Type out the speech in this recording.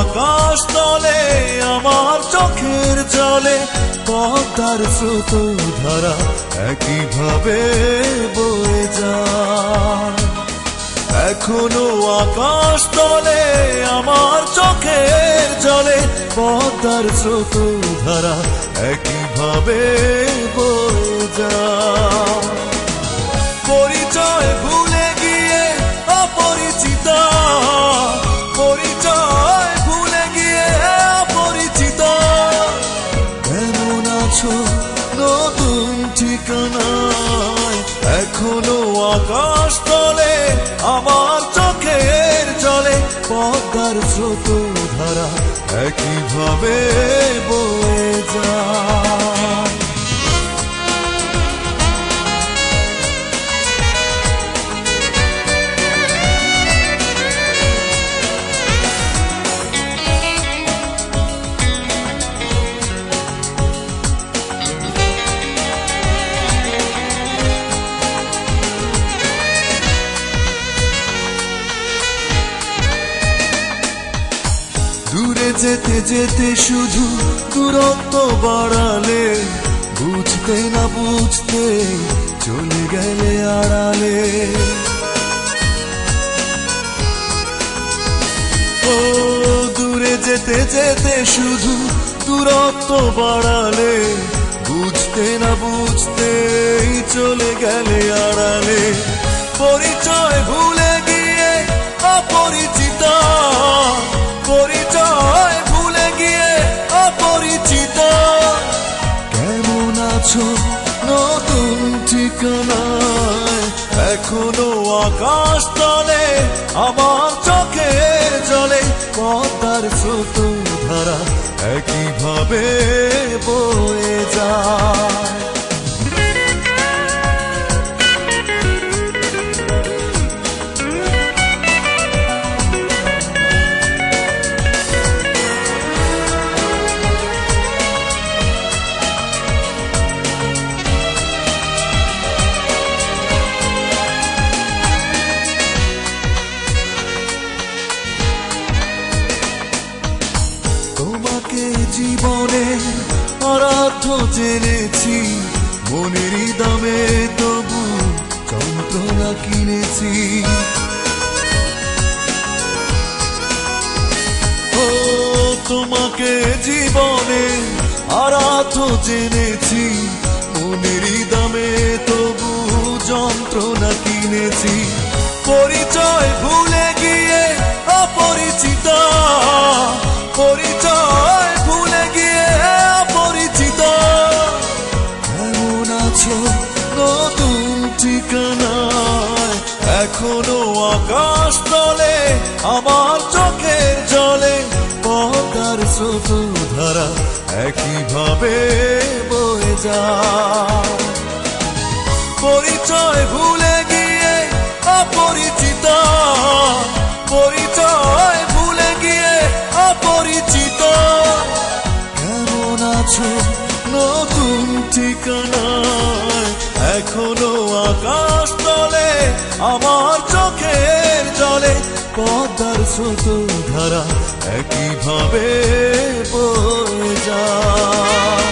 আকাশ তলে আমার চোখের জলে পদ্মার স্রোত ধারা একইভাবে বয়ে যায়। এখনো আকাশ তলে আমার চোখের জলে পদ্মার স্রোত ধারা একইভাবে বয়ে যায়। পরিচয় ভুলে গিয়ে অপরিচিত, পরিচয় ভুলে গিয়ে অপরিচিত, কেমন আছো নতুন ঠিকানায়। এখনো আকাশ তলে আমার চোখের জলে পদ্মার স্রোত ধারা একইভাবে বয়ে যায়। দূরে যেতে যেতে শুধু দূরত্ব বাড়ালে, বুঝতে না বুঝতে চলে গেলে আড়ালে। ও দূরে যেতে যেতে শুধু দূরত্ব বাড়ালে, বুঝতে না বুঝতে চলে গেলে আড়ালে। পরিচয় ভুলে গিয়ে অপরিচিত, পরিচয় ভুলে গিয়ে অপরিচিত, কেমন আছো নতুন ঠিকানায়। এখনো আকাশ তলে আমার চোখের জলে পদ্মার স্রোত ধারা একইভাবে বয়ে যায়। তোমাকে জীবনে অরাধ্য জেনেছি, মনেরই দামে তবু যন্ত্রণা কিনেছি। ও তোমাকে জীবনে অরাধ্য জেনেছি, মনেরই দামে তবু যন্ত্রণা কিনেছি। পরিচয় ভুলে গিয়ে অপরিচিত, পরিচয় ভুলে গিয়ে অপরিচিত, কেমন আছো নতুন ঠিকানায়। এখনো আকাশ তলে আমার চোখের জলে পদ্মার স্রোত ধারা একইভাবে বয়ে যায়। পরিচয় ভুলে গিয়ে অপরিচিত, পরিচয় ভুলে গিয়ে অপরিচিত, কেমন আছো নতুন ঠিকানায়। এখনো আকাশ তলে আমার চোখের জলে পদ্মার স্রোত ধারা একইভাবে বয়ে যায়।